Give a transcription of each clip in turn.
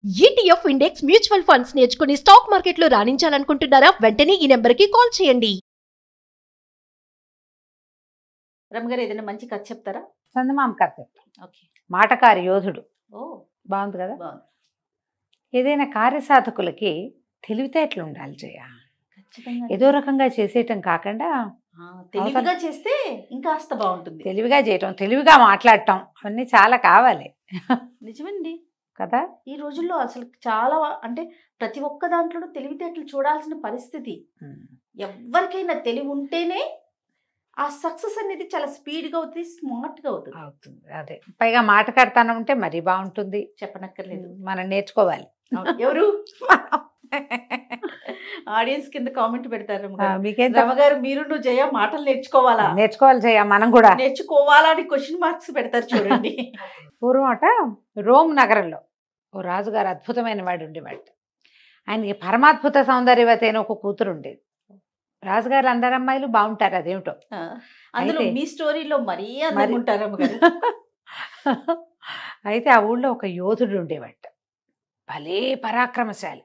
ETF index mutual funds నేర్చుకుని stock మార్కెట్లో రాణించాలనుకుంటున్నారా? వెంటనే ఈ నెంబర్కి కాల్ చేయండి. రమగారు ఏదైనా మంచి కథ చెప్తారా? చందమామ కథ చెప్తా. ఓకే. మాటకారి యోధుడు. ఓ బాగుంది కదా. బాగుంది. ఏదైనా కార్యసాధకులకి తెలివితేటలు ఉండాలి జయ. ఖచ్చితంగా ఏదో రకంగా చేసేయటం కాకుండా తెలివిగా చేస్తే ఇంకాస్త బాగుంటుంది. తెలివిగా చేయటం, తెలివిగా మాట్లాడటం అవన్నీ చాలా కావాలి నిజమండి కదా. ఈ రోజుల్లో అసలు చాలా అంటే ప్రతి ఒక్క దాంట్లోనూ తెలివితేటలు చూడాల్సిన పరిస్థితి. ఎవరికైనా తెలివి ఉంటేనే ఆ సక్సెస్ అనేది చాలా స్పీడ్గా అవుతుంది, స్మార్ట్గా అవుతుంది. అవుతుంది. అదే పైగా మాటకాడతానం ఉంటే మరీ బాగుంటుంది. చెప్పనక్కర్లేదు, మనం నేర్చుకోవాలి. ఎవరు ఆడియన్స్ కింద కామెంట్ పెడతారు, మీకేం రమగారు మీరు నువ్వు జయ మాటలు నేర్చుకోవాలా నేర్చుకోవాలి జయ, మనం కూడా నేర్చుకోవాలా అని క్వశ్చన్ మార్క్స్ పెడతారు చూడండి. పూర్వం అట రోమ్ నగరంలో ఓ రాజుగారు అద్భుతమైన వాడు ఉండేవాడు. ఆయనకి పరమాద్భుత సౌందర్యవతి అయిన ఒక కూతురు ఉండేది. రాజుగారు అందరు అమ్మాయిలు బాగుంటారు, అదేమిటో. అందులో మీ స్టోరీలో మరీ అందంగా ఉంటారు అమ్మగారు. అయితే ఆ ఊళ్ళో ఒక యోధుడు ఉండేవాడు, భలే పరాక్రమశాలి.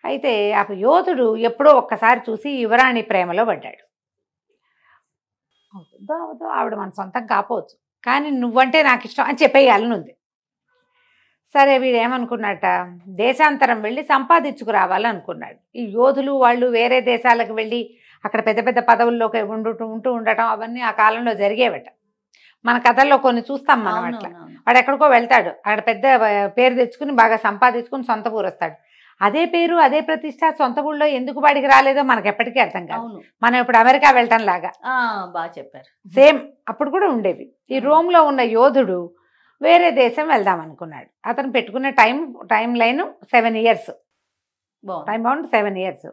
అయితే ఆ యోధుడు ఎప్పుడో ఒక్కసారి చూసి యువరాణి ప్రేమలో పడ్డాడు. అవుతుందో అవుదో, ఆవిడ మన సొంతం కాపోవచ్చు, కానీ నువ్వంటే నాకు ఇష్టం అని చెప్పేయాలని ఉంది. సరే వీడు ఏమనుకున్నట్ట, దేశాంతరం వెళ్ళి సంపాదించుకురావాలనుకున్నాడు. ఈ యోధులు వాళ్ళు వేరే దేశాలకు వెళ్ళి అక్కడ పెద్ద పెద్ద పదవుల్లోకి ఉంటూ ఉండటం అవన్నీ ఆ కాలంలో జరిగేవట. మన కథల్లో కొన్ని చూస్తాం మనం. అట్లా వాడు ఎక్కడికో వెళ్తాడు, అక్కడ పెద్ద పేరు తెచ్చుకుని బాగా సంపాదించుకుని సొంత ఊరు వస్తాడు. అదే పేరు అదే ప్రతిష్ట సొంత ఊళ్ళో ఎందుకు వాడికి రాలేదో మనకు ఎప్పటికీ అర్థం కాదు. మనం ఇప్పుడు అమెరికా వెళ్ళటం లాగా. బాగా చెప్పారు. సేమ్ అప్పుడు కూడా ఉండేవి. ఈ రోమ్లో ఉన్న యోధుడు వేరే దేశం వెళ్దాం అనుకున్నాడు. అతను పెట్టుకున్న time line 7 years, time bound 7 years.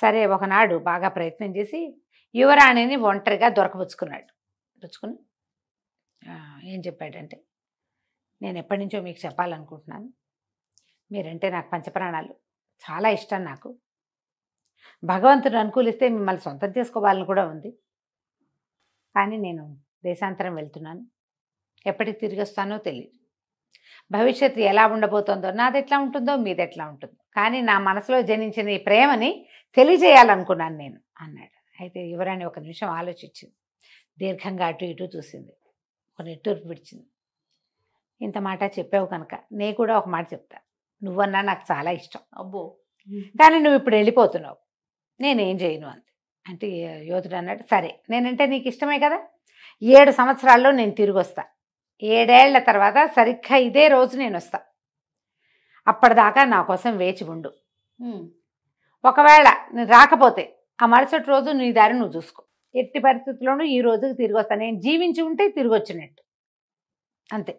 సరే ఒకనాడు బాగా ప్రయత్నం చేసి యువరాణిని ఒంటరిగా దొరకపుచ్చుకుని ఏం చెప్పాడంటే, నేను ఎప్పటి నుంచో మీకు చెప్పాలనుకుంటున్నాను, మీరంటే నాకు పంచప్రాణాలు, చాలా ఇష్టం నాకు. భగవంతుడు అనుకూలిస్తే మిమ్మల్ని సొంతం చేసుకోవాలని కూడా ఉంది. కానీ నేను దేశాంతరం వెళ్తున్నాను, ఎప్పటికి తిరిగి వస్తానో తెలియదు. భవిష్యత్తు ఎలా ఉండబోతుందో, నాది ఎట్లా ఉంటుందో మీది ఎట్లా ఉంటుందో, కానీ నా మనసులో జనించిన ఈ ప్రేమని తెలియజేయాలనుకున్నాను నేను అన్నాడు. అయితే యువరాణి ఒక నిమిషం ఆలోచించింది, దీర్ఘంగా అటు ఇటు చూసింది, ఒక నిట్టూర్పు విడిచింది. ఇంత మాట చెప్పావు కనుక నేను కూడా ఒక మాట చెప్తా. నువ్వన్నా నాకు చాలా ఇష్టం, అబ్బో, కానీ నువ్వు ఇప్పుడు వెళ్ళిపోతున్నావు, నేనేం చేయను అంతే. అంటే యోధుడు అన్నాడు, సరే నేనంటే నీకు ఇష్టమే కదా, 7 సంవత్సరాల్లో నేను తిరిగి వస్తా. 7 ఏళ్ల తర్వాత సరిగ్గా ఇదే రోజు నేను వస్తా. అప్పటిదాకా నా కోసం వేచి ఉండు. ఒకవేళ నేను రాకపోతే ఆ మరుసటి రోజు నీ దారి నువ్వు చూసుకో. ఎట్టి పరిస్థితుల్లోనూ ఈ రోజుకి తిరిగి వస్తా. నేను జీవించి ఉంటే తిరిగి వచ్చినట్టు అంతే.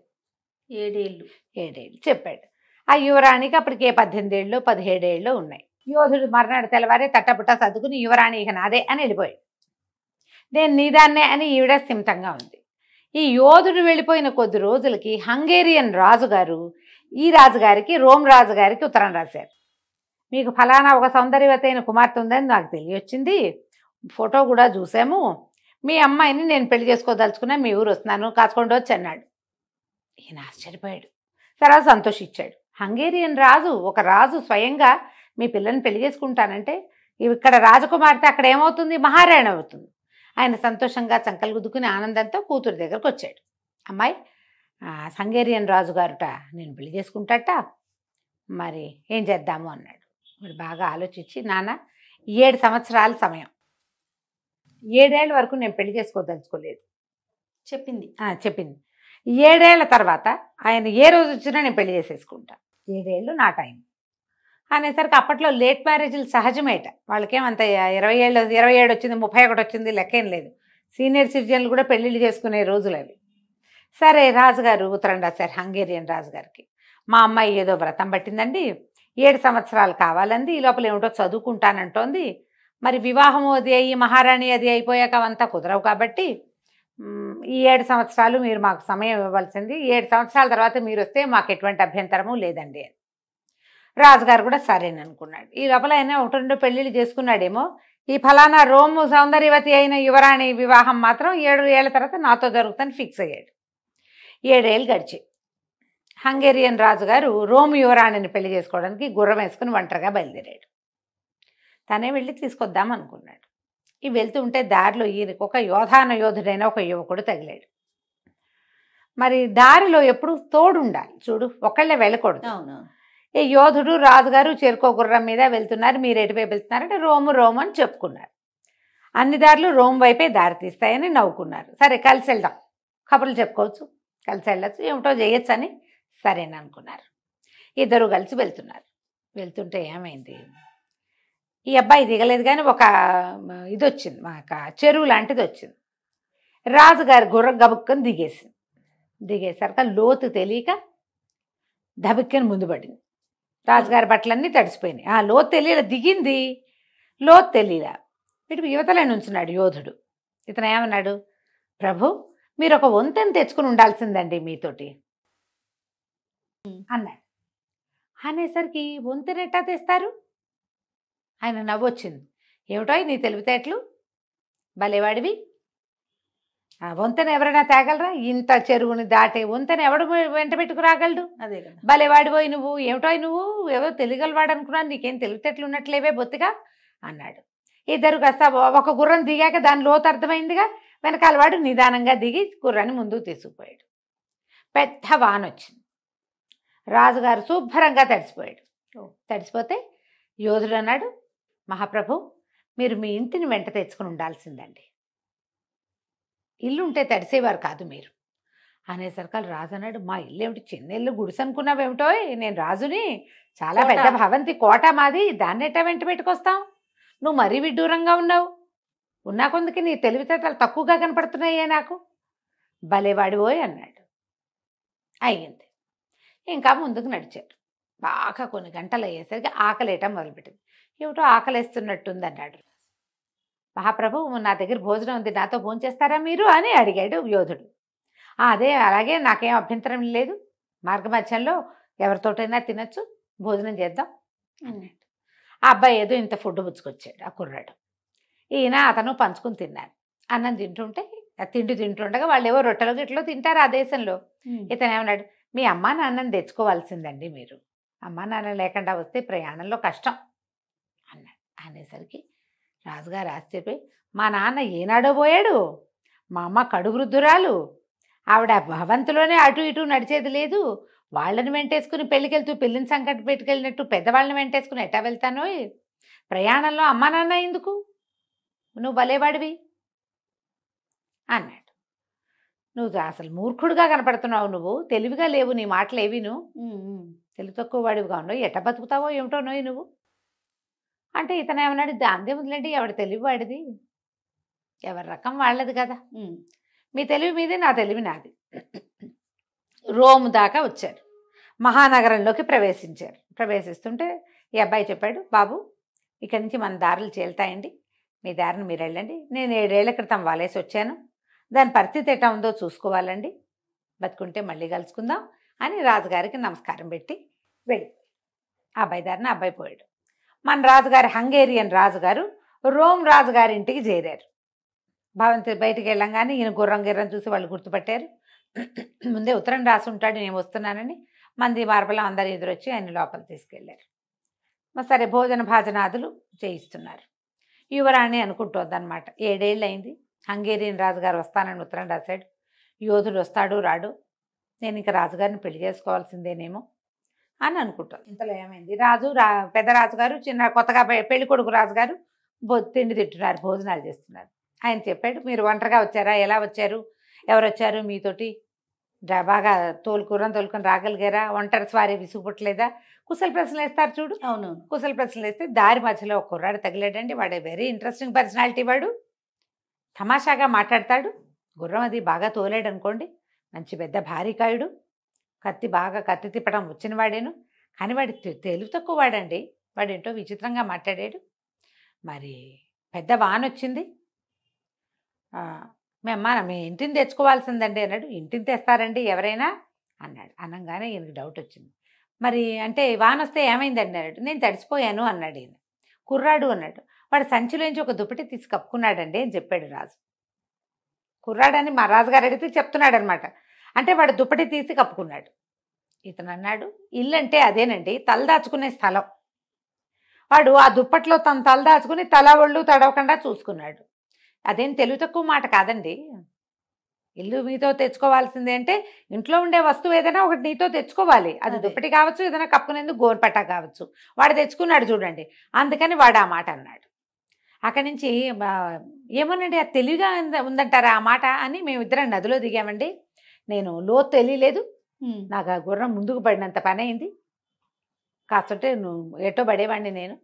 7 ఏళ్ళు చెప్పాడు. ఆ యువరాణికి అప్పటికే 18 ఏళ్ళు 17 ఏళ్ళు ఉన్నాయి. యోధుడు మర్నాడు తెల్లవారే తట్టపుట్ట సర్దుకుని యువరాణి ఇక నాదే అని వెళ్ళిపోయాడు. నేను నీదాన్నే అని ఈవిడ స్థిమితంగా ఉంది. ఈ యోధుడు వెళ్ళిపోయిన కొద్ది రోజులకి హంగేరియన్ రాజుగారు ఈ రాజుగారికి, రోమ్ రాజుగారికి ఉత్తరం రాశారు. మీకు ఫలానా ఒక సౌందర్యవతైన కుమార్తె ఉందని నాకు తెలియొచ్చింది, ఫోటో కూడా చూసాము, మీ అమ్మాయిని నేను పెళ్లి చేసుకోదలుచుకున్నా, మీ ఊరు వస్తున్నాను, కాచుకోండి వచ్చి అన్నాడు. ఈయన ఆశ్చర్యపోయాడు, తర్వాత సంతోషించాడు. హంగేరియన్ రాజు, ఒక రాజు స్వయంగా మీ పిల్లని పెళ్లి చేసుకుంటానంటే ఇక్కడ రాజకుమార్తె అక్కడ ఏమవుతుంది, మహారాణి అవుతుంది. ఆయన సంతోషంగా చంకలు గుద్దుకుని ఆనందంతో కూతురు దగ్గరకు వచ్చాడు. అమ్మాయి, హంగేరియన్ రాజుగారుట నేను పెళ్లి చేసుకుంటాట, మరి ఏం చేద్దాము అన్నాడు. వాడు బాగా ఆలోచించి, నాన్న 7 సంవత్సరాల సమయం, 7 ఏళ్ళ వరకు నేను పెళ్లి చేసుకోదలుచుకోలేదు చెప్పింది. 7 ఏళ్ల తర్వాత ఆయన ఏ రోజు వచ్చినా నేను పెళ్లి చేసేసుకుంటా, 7 ఏళ్ళు నా టైం అనేసరికి అప్పట్లో లేట్ మ్యారేజ్లు సహజమేట. వాళ్ళకేమంత 27 వచ్చింది 31 వచ్చింది లెక్కేం లేదు. సీనియర్ సిటిజన్లు కూడా పెళ్ళిళ్ళు చేసుకునే రోజులు అవి. సరే రాజుగారు ఉత్తరం రాశారు హంగేరియన్ రాజుగారికి, మా అమ్మాయి ఏదో వ్రతం పట్టిందండి, 7 సంవత్సరాలు కావాలంది, ఈ లోపల ఏమిటో చదువుకుంటానంటోంది, మరి వివాహము అది అయ్యి మహారాణి అది అయిపోయాక అవంతా కుదరవు, కాబట్టి ఈ 7 సంవత్సరాలు మీరు మాకు సమయం ఇవ్వాల్సింది, 7 సంవత్సరాల తర్వాత మీరు వస్తే మాకు ఎటువంటి అభ్యంతరము లేదండి అని. రాజుగారు కూడా సరేననుకున్నాడు. ఈ లోపల ఆయన 1-2 పెళ్ళిళ్ళు చేసుకున్నాడేమో. ఈ ఫలానా రోము సౌందర్యవతి అయిన యువరాణి వివాహం మాత్రం 7 ఏళ్ల తర్వాత నాతో జరుగుతుందని ఫిక్స్ అయ్యాడు. 7 ఏళ్ళు గడిచి హంగేరియన్ రాజుగారు రోమ్ యువరాణిని పెళ్లి చేసుకోవడానికి గుర్రం వేసుకుని ఒంటరిగా బయలుదేరాడు. తనే వెళ్ళి తీసుకొద్దాం అనుకున్నాడు. ఈ వెళ్తుంటే దారిలో ఈయనకు ఒక యోధుడైన ఒక యువకుడు తగిలాడు. మరి దారిలో ఎప్పుడు తోడు ఉండాలి చూడు, ఒకళ్ళే వెళ్ళకూడదు. ఈ యోధుడు రాజుగారు చేరుకో గుర్రం మీద వెళ్తున్నారు, మీరు ఎటువైపు వెళ్తున్నారంటే రోము అని చెప్పుకున్నారు. అన్ని దారులు రోమ్ వైపే దారి తీస్తాయని నవ్వుకున్నారు. సరే కలిసి వెళ్దాం, కబుర్లు చెప్పుకోవచ్చు, కలిసి వెళ్ళచ్చు, ఏమిటో చేయొచ్చు అని సరేననుకున్నారు. ఇద్దరు కలిసి వెళ్తున్నారు. వెళ్తుంటే ఏమైంది, ఈ అబ్బాయి దిగలేదు కానీ ఒక ఇది వచ్చింది, ఒక చెరువు లాంటిది వచ్చింది. రాజుగారి గుర్రం గబుక్కని దిగేసరికి లోతు తెలియక దబుక్కని ముందు పడింది. రాజుగారి బట్టలన్నీ తడిసిపోయినాయి. లోతు తెలియలే, దిగింది లోతు తెలియలే. వీటి యువతలే నుంచున్నాడు యోధుడు. ఇతను ఏమన్నాడు, ప్రభు మీరు ఒక వంతెన తెచ్చుకుని ఉండాల్సిందండి మీతోటి అన్నాడు. అనేసరికి వంతెన ఎట్టా తెస్తారు? ఆయన నవ్వొచ్చింది. ఏమిటో నీ తెలివితేటలు, భలేవాడివి, వంతెన ఎవరైనా తేగలరా? ఇంత చెరువుని దాటే వంతెన ఎవడు వెంట పెట్టుకు రాగలడు? అదే కదా, భలేవాడిపోయి నువ్వు, ఏమిటో నువ్వు ఎవరో తెలియగలవాడు అనుకున్నాను, నీకేం తెలివితేటలు ఉన్నట్లేవే బొత్తిగా అన్నాడు. ఇద్దరు కాస్త ఒక గుర్రం దిగాక దాని లోతు అర్థమైందిగా, వెనకాల వాడు నిదానంగా దిగి గుర్రాన్ని ముందుకు తీసుకుపోయాడు. పెద్ద వాన వచ్చింది. రాజుగారు శుభ్రంగా తడిసిపోయాడు. తడిసిపోతే యోధుడు అన్నాడు, మహాప్రభు మీరు మీ ఇంటిని వెంట తెచ్చుకుని ఉండాల్సిందండి, ఇల్లు ఉంటే తడిసేవారు కాదు మీరు అనేసరికి రాజు అన్నాడు, మా ఇల్లు ఏమిటి చిన్న ఇల్లు, గుడిసె అనుకున్నావేమిటో, నేను రాజుని, చాలా పెద్ద భవంతి కోట మాది, దాన్ని ఎట్టా వెంట పెట్టుకొస్తాం, నువ్వు మరీ విడ్డూరంగా ఉన్నావు, ఉన్నా కొందుకి నీ తెలివితేటలు తక్కువగా కనపడుతున్నాయే నాకు, భలేవాడిపోయి అన్నాడు. అయ్యింది. ఇంకా ముందుకు నడిచారు. బాగా కొన్ని గంటలు అయ్యేసరికి ఆకలేయటం మొదలుపెట్టింది. ఏమిటో ఆకలేస్తున్నట్టుంది అన్నాడు. మహాప్రభు నా దగ్గర భోజనం ఉంది, నాతో భోంచేస్తారా మీరు అని అడిగాడు యోధుడు. అదే అలాగే, నాకేం అభ్యంతరం లేదు, మార్గమధ్యంలో ఎవరితోటైనా తినచ్చు, భోజనం చేద్దాం అన్నాడు. ఆ అబ్బాయి ఏదో ఇంత ఫుడ్ పుచ్చుకొచ్చాడు ఆ కుర్రాడు. ఈయన అతను పంచుకుని తిన్నారు. అన్నం తింటుంటే తిండి తింటుండగా వాళ్ళు ఏవో రొట్టెలో గిట్లో తింటారు ఆ దేశంలో. ఇతను ఏమన్నాడు, మీ అమ్మా నాన్నని తెచ్చుకోవాల్సిందండి మీరు, అమ్మా నాన్న లేకుండా వస్తే ప్రయాణంలో కష్టం అన్నాడు. అనేసరికి రాజుగారు ఆశ్చర్యపోయి, మా నాన్న ఏనాడో పోయాడు, మా అమ్మ కడు వృద్ధురాలు, ఆవిడ భవంతిలోనే అటు ఇటు నడిచేది లేదు, వాళ్ళని వెంటేసుకుని పెళ్ళికెళ్తూ పెళ్ళిని సంకటి పెట్టుకెళ్ళినట్టు పెద్దవాళ్ళని వెంటేసుకుని ఎట్టా వెళ్తానో, ప్రయాణంలో అమ్మా నాన్న ఎందుకు, నువ్వు భలేవాడివి అన్నాడు. నువ్వు అసలు మూర్ఖుడుగా కనపడుతున్నావు, నువ్వు తెలివిగా లేవు, నీ మాటలు ఏవి, నువ్వు తెలివి తక్కువ వాడివిగా ఉన్నావు, ఎట్ట బతుకుతావో ఏమిటో నోయి నువ్వు అంటే ఇతను ఏమన్నాడు, దాందే ఉందిలేండి, ఎవడి తెలివి వాడిది, ఎవరి రకం వాళ్ళది కదా, మీ తెలివి మీదే, నా తెలివి నాది. రోమ్ దాకా వచ్చారు, మహానగరంలోకి ప్రవేశించారు. ప్రవేశిస్తుంటే ఈ అబ్బాయి చెప్పాడు, బాబు ఇక్కడి నుంచి మన దారులు చేలుతాయండి, మీ దారిని మీరు వెళ్ళండి, నేను 7 ఏళ్ల క్రితం వాలేసి వచ్చాను, దాని పరిస్థితి ఎట్లా ఉందో చూసుకోవాలండి, బతుకుంటే మళ్ళీ కలుసుకుందాం అని రాజుగారికి నమస్కారం పెట్టి వెళ్ళి అబ్బాయి దారిని అబ్బాయి పోయాడు. మన రాజుగారి హంగేరియన్ రాజుగారు రోమ్ రాజుగారి ఇంటికి చేరారు. భవంతి బయటికి వెళ్ళంగానే ఈయన గుర్రం చూసి వాళ్ళు గుర్తుపట్టారు. ముందే ఉత్తరం రాసి ఉంటాడు నేను వస్తున్నానని. మంది మార్బలం అందరు ఎదురొచ్చి ఆయన లోపల తీసుకెళ్లారు. సరే భోజన భాజనాదులు చేయిస్తున్నారు. యువరాణి అనుకుంటోందనమాట, 7 ఏళ్ళు అయింది, హంగేరియన్ రాజుగారు వస్తానని ఉత్తరం రాశాడు, యోధుడు వస్తాడు రాడు, నేను ఇంకా రాజుగారిని పెళ్లి చేసుకోవాల్సిందేనేమో అని అనుకుంటాను. ఇంతలో ఏమైంది, పెద్ద రాజుగారు కొత్తగా పెళ్లి కొడుకు రాజుగారు తిండి తింటున్నారు, భోజనాలు చేస్తున్నారు. ఆయన చెప్పాడు, మీరు ఒంటరిగా వచ్చారా, ఎలా వచ్చారు, ఎవరు వచ్చారు మీతోటి, బాగా తోలుకొని రాగలిగారా, ఒంటరి స్వారీ విసుగుపుట్టలేదా, కుశల ప్రశ్నలు వేస్తారు చూడు. అవును, కుశల ప్రశ్నలు వేస్తే దారి మధ్యలో ఒక కుర్రాడు తగిలాడండి. వాడు వెరీ ఇంట్రెస్టింగ్ పర్సనాలిటీ, వాడు తమాషాగా మాట్లాడతాడు, గుర్రం అది బాగా తోలాడు అనుకోండి, మంచి పెద్ద భారీకాయుడు, కత్తి తిప్పడం వచ్చిన వాడేను, కానీ వాడి తెలివి తక్కువ వాడండి, వాడేంటో విచిత్రంగా మాట్లాడాడు. మరి పెద్ద వాన వచ్చింది, మీ ఇంటిని తెచ్చుకోవాల్సిందండి అన్నాడు. ఇంటిని తెస్తారండి ఎవరైనా అన్నాడు. అనగానే ఈయనకి డౌట్ వచ్చింది. మరి అంటే వాన వస్తే ఏమైందండి అన్నాడు. నేను తడిసిపోయాను అన్నాడు ఈయన. కుర్రాడు అన్నాడు. వాడు సంచిలోంచి ఒక దుప్పటి తీసి కప్పుకున్నాడండి అని చెప్పాడు రాజు. కుర్రాడని మా రాజుగారు అడిగితే చెప్తున్నాడు అనమాట. అంటే వాడు దుప్పటి తీసి కప్పుకున్నాడు. ఇతను అన్నాడు, ఇల్లు అంటే అదేనండి, తలదాచుకునే స్థలం. వాడు ఆ దుప్పట్లో తను తలదాచుకుని తల ఒళ్ళు తడవకుండా చూసుకున్నాడు. అదేం తెలివి తక్కువ మాట కాదండి. ఇల్లు మీతో తెచ్చుకోవాల్సిందే అంటే ఇంట్లో ఉండే వస్తువు ఏదైనా ఒకటి నీతో తెచ్చుకోవాలి. అది అదే. దుప్పటి కావచ్చు, ఏదైనా కప్పునేందుకు గోరుపట్ట కావచ్చు. వాడు తెచ్చుకున్నాడు చూడండి, అందుకని వాడు ఆ మాట అన్నాడు. అక్కడి నుంచి ఏమోనండి, అది తెలివిగా ఉందంటారా ఆ మాట అని మేమిద్దరం నదిలో దిగామండి. నేను లోతు తెలియలేదు, నాకు ఆ గుర్రం ముందుకు పడినంత పని అయింది. కాస్తుంటే నువ్వు ఎటో పడేవాడిని నేను.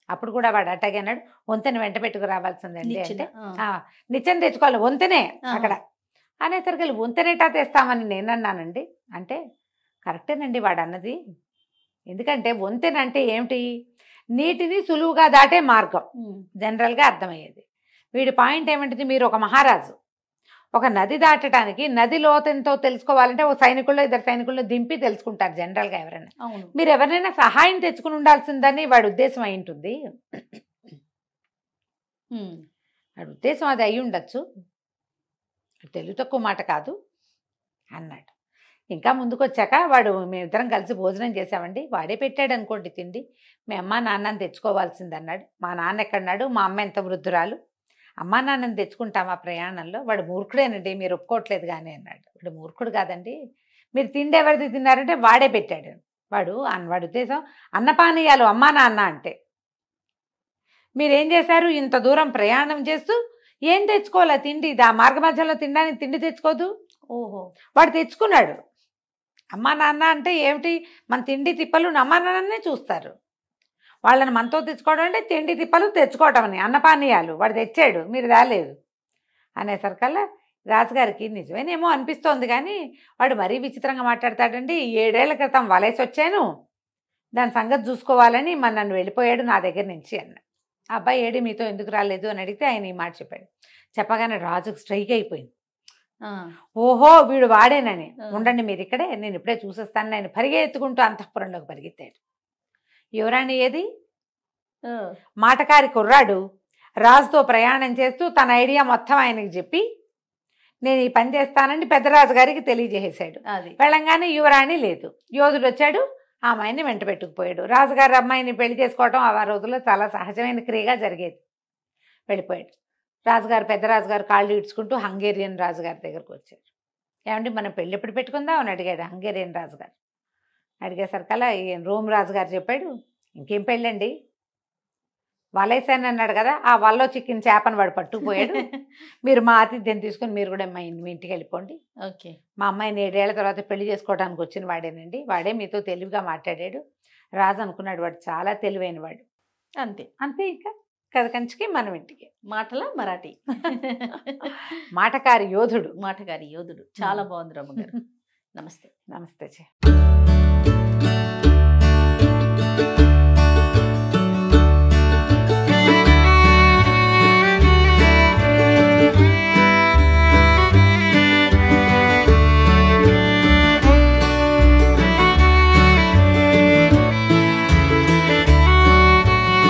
అప్పుడు కూడా వాడు అట్టాగే అన్నాడు, వంతెన వెంట పెట్టుకు రావాల్సిందండి అంటే నిత్యం తెచ్చుకోవాలి వంతెనే అక్కడ అనేసరికి వంతెనేటా తెస్తామని నేను అన్నానండి. అంటే కరెక్టేనండి వాడు అన్నది. ఎందుకంటే వంతెన అంటే ఏమిటి, నీటిని సులువుగా దాటే మార్గం జనరల్గా అర్థమయ్యేది. వీడి పాయింట్ ఏమిటిది, మీరు ఒక మహారాజు, ఒక నది దాటడానికి నది లోతెంతో తెలుసుకోవాలంటే ఒక సైనికుల్లో ఇద్దరు సైనికుల్లో దింపి తెలుసుకుంటారు జనరల్గా ఎవరైనా. మీరు ఎవరినైనా సహాయం తెచ్చుకుని ఉండాల్సిందని వాడి ఉద్దేశం అయి ఉంటుంది. వాడి ఉద్దేశం అది అయి ఉండొచ్చు, తెలివి తక్కువ మాట కాదు అన్నాడు. ఇంకా ముందుకు వచ్చాక వాడు, మేమిద్దరం కలిసి భోజనం చేసామండి. వాడే పెట్టాడు అనుకోండి తిండి. మీ అమ్మ నాన్నని తెచ్చుకోవాల్సింది అన్నాడు. మా నాన్న ఎక్కడన్నాడు, మా అమ్మ ఎంత వృద్ధురాలు, అమ్మా నాన్నని తెచ్చుకుంటామా ప్రయాణంలో, వాడు మూర్ఖుడేనండి, మీరు ఒప్పుకోవట్లేదు కానీ అన్నాడు. వాడు మూర్ఖుడు కాదండి, మీరు తిండి ఎవరిది తిన్నారంటే వాడే పెట్టాడు. వాడి ఉద్దేశం అన్నపానీయాలు అమ్మా నాన్న అంటే. మీరేం చేశారు, ఇంత దూరం ప్రయాణం చేస్తూ ఏం తెచ్చుకోవాలా తిండి, ఆ మార్గ మధ్యలో తినడానికి తిండి తెచ్చుకోదు. ఓహో, వాడు తెచ్చుకున్నాడు. అమ్మా నాన్న అంటే ఏమిటి, మన తిండి తిప్పలు అమ్మా నాన్ననే చూస్తారు. వాళ్ళని మనతో తెచ్చుకోవడం అంటే తిండి తిప్పలు తెచ్చుకోవటం అని, అన్నపానీయాలు వాడు తెచ్చాడు మీరు రాలేదు అనేసరికల్లా రాజుగారికి నిజమేనేమో అనిపిస్తోంది కానీ వాడు మరీ విచిత్రంగా మాట్లాడతాడండి. 7 ఏళ్ల క్రితం వలేసి వచ్చాను, దాని సంగతి చూసుకోవాలని నన్ను వెళ్ళిపోయాడు నా దగ్గర నుంచి అన్న. అబ్బాయి ఏడి మీతో ఎందుకు రాలేదు అని అడిగితే ఆయన ఈ మాట చెప్పాడు. చెప్పగానే రాజుకు స్ట్రైక్ అయిపోయింది. ఓహో వీడు వాడేనని. ఉండండి మీరు ఇక్కడే, నేను ఇప్పుడే చూసేస్తాను. నేను పరిగెత్తుకుంటూ అంతఃపురంలోకి పరిగెత్తాడు. యువరాణి ఏది, మాటకారి కుర్రాడు రాజుతో ప్రయాణం చేస్తూ తన ఐడియా మొత్తం ఆయనకి చెప్పి నేను ఈ పని చేస్తానని పెద్దరాజు గారికి తెలియజేసాడు. వెళ్ళంగానే యువరాణి లేదు. యోధుడు వచ్చాడు, ఆ అమ్మాయిని వెంట పెట్టుకుపోయాడు. రాజుగారి అమ్మాయిని పెళ్లి చేసుకోవడం ఆ రోజుల్లో చాలా సహజమైన క్రియగా జరిగేది. వెళ్ళిపోయాడు. రాజుగారు పెద్దరాజుగారు కాళ్ళు ఇడ్చుకుంటూ హంగేరియన్ రాజుగారి దగ్గరకు వచ్చారు. ఏమంటే మనం పెళ్ళి ఎప్పుడు పెట్టుకుందాం అని అడిగాడు హంగేరియన్ రాజుగారు. అడిగేసరికల్లా రోమ్ రాజుగారు చెప్పాడు, ఇంకేం పెళ్ళండి, వలేసాను అన్నాడు కదా, ఆ వల్లో చిక్కిన చేపను వాడు పట్టుకుపోయాడు. మీరు మా ఆతిథ్యం తీసుకుని మీరు కూడా మీ ఇంటికి వెళ్ళిపోండి. ఓకే, మా అమ్మాయిని 7 ఏళ్ల తర్వాత పెళ్లి చేసుకోవడానికి వచ్చిన వాడేనండి, వాడే మీతో తెలివిగా మాట్లాడాడు. రాజు అనుకున్నాడు వాడు చాలా తెలివైన వాడు. అంతే అంతే. ఇంకా కథ కంచికి మనం ఇంటికి. మాటల మరాఠీ మాటకారి యోధుడు. మాటకారి యోధుడు చాలా బాగుంది రమ్మగారు. నమస్తే. నమస్తే.